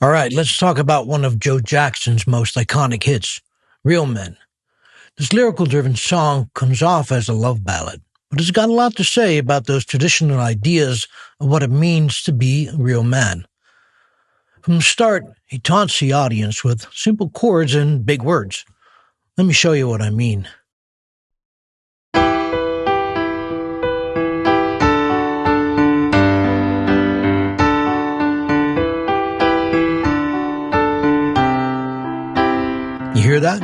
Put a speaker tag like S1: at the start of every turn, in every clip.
S1: All right, let's talk about one of Joe Jackson's most iconic hits, Real Men. This lyrical-driven song comes off as a love ballad, but it's got a lot to say about those traditional ideas of what it means to be a real man. From the start, he taunts the audience with simple chords and big words. Let me show you what I mean. You hear that?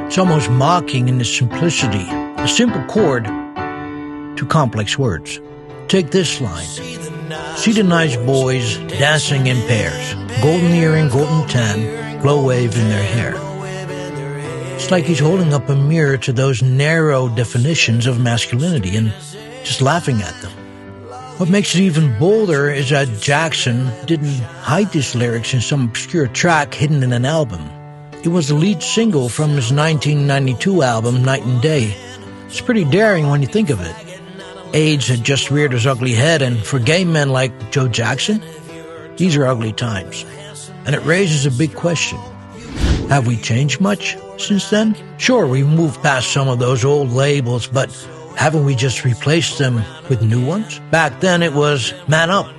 S1: It's almost mocking in its simplicity, a simple chord to complex words. Take this line. See the nice boys dancing in pairs, golden earring, golden tan, glow wave in their hair. It's like he's holding up a mirror to those narrow definitions of masculinity and just laughing at them. What makes it even bolder is that Jackson didn't hide these lyrics in some obscure track hidden in an album. It was the lead single from his 1992 album, Night and Day. It's pretty daring when you think of it. AIDS had just reared his ugly head, and for gay men like Joe Jackson, these are ugly times. And it raises a big question. Have we changed much since then? Sure, we've moved past some of those old labels, but haven't we just replaced them with new ones? Back then it was man up.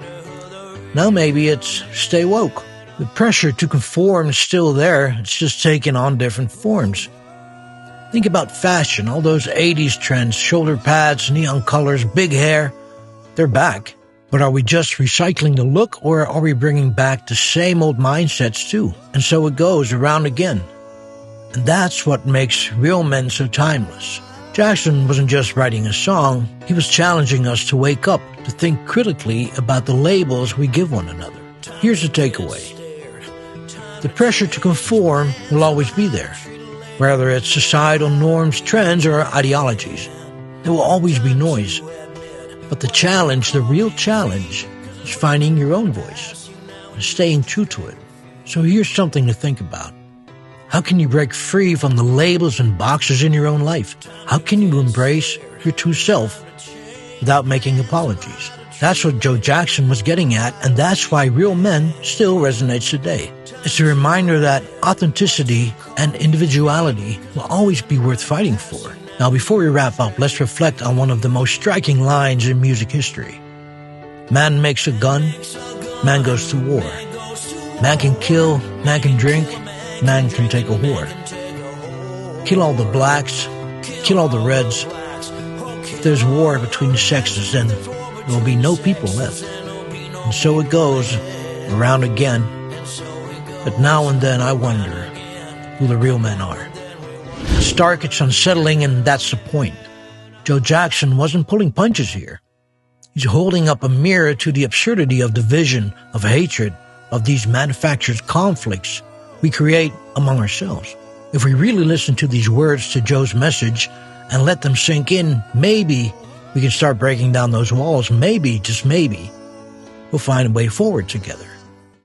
S1: Now maybe it's stay woke. The pressure to conform is still there, it's just taking on different forms. Think about fashion, all those 80s trends, shoulder pads, neon colors, big hair. They're back. But are we just recycling the look, or are we bringing back the same old mindsets too? And so it goes around again. And that's what makes Real Men so timeless. Jackson wasn't just writing a song, he was challenging us to wake up, to think critically about the labels we give one another. Here's the takeaway. The pressure to conform will always be there, whether it's societal norms, trends, or ideologies. There will always be noise. But the challenge, the real challenge, is finding your own voice and staying true to it. So here's something to think about. How can you break free from the labels and boxes in your own life? How can you embrace your true self without making apologies? That's what Joe Jackson was getting at, and that's why Real Men still resonates today. It's a reminder that authenticity and individuality will always be worth fighting for. Now, before we wrap up, let's reflect on one of the most striking lines in music history. Man makes a gun, man goes to war. Man can kill, man can drink, man can take a whore. Kill all the blacks, kill all the reds. If there's war between the sexes, then there will be no people left. And so it goes around again. But now and then I wonder who the real men are. It's stark, it's unsettling, and that's the point. Joe Jackson wasn't pulling punches here. He's holding up a mirror to the absurdity of division, of hatred, of these manufactured conflicts we create among ourselves. If we really listen to these words to Joe's message and let them sink in, maybe we can start breaking down those walls. Maybe, just maybe, we'll find a way forward together.